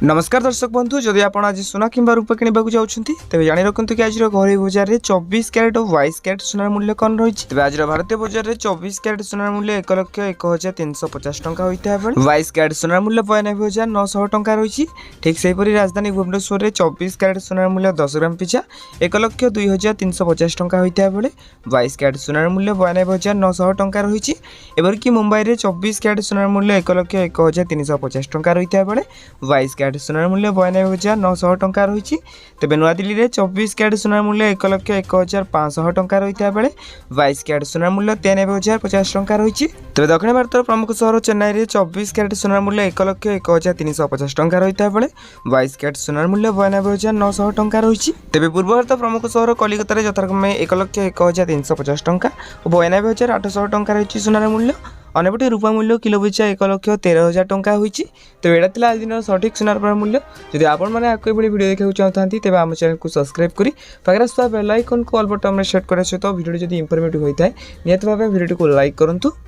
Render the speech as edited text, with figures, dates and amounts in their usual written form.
नमस्कार दर्शक बंधु जदि आप आज सुना कि रूपा किणवा चाहते तेज जाणी रखु कि आज घर बजार में 24 कैरेट और 22 कैरेट सुनार मूल्य कौन रही है। आज भारतीय बजार में 24 कैरेट सुनार मूल्य 1,01,350 टंका होता है। 22 कैरेट सुनार मूल्य 92,900 टंका रही। ठीक से राजधानी भुवनेश्वर में 24 कैरेट सुनार मूल्य 10 ग्राम पिछा 1,02,350 टंका होता है। 22 कैरेट सुनार मूल्य 92,900 टंका रही। एवरकि मुंबई में 24 कैरेट सुनार मूल्य 1,01,350 टंका रही है। 22 कैरेट सुनार मूल्य 92,900 टंका रही। तेज नुआदिल्ली में 24 कैरेट सुनार मूल्य 1,01,500 टंका रही है। 22 कैरेट सुनार मूल्य 93,050 टंका रही। तेज दक्षिण भारत प्रमुख सहर चेन्नई में 24 कैरेट सुनार मूल्य 1,01,350 टंका रही है। 22 कैरेट सुनार मूल्य 92,900 टंका रही। तेज पूर्व भारत प्रमुख सहर कलिकता में यथाक्रमे 1,01,350 टंका और 92,800 टंका रही सुनार मूल्य। अनेपटे रूपा मूल्य किलो पिछा 1,13,000 टंका होती। तो यहाँ आज दिन सठिक सुनार मूल्य। जदि आपने आपको भिडियो देखा चाहते तेज आम चैनल को सब्सक्राइब करी पाखे बेल आइकन को ऑल बटन में सेट करने सहित भिडियो जब इनफॉर्मेटिव होता है निहत भाव भिडियो को लाइक करूँ।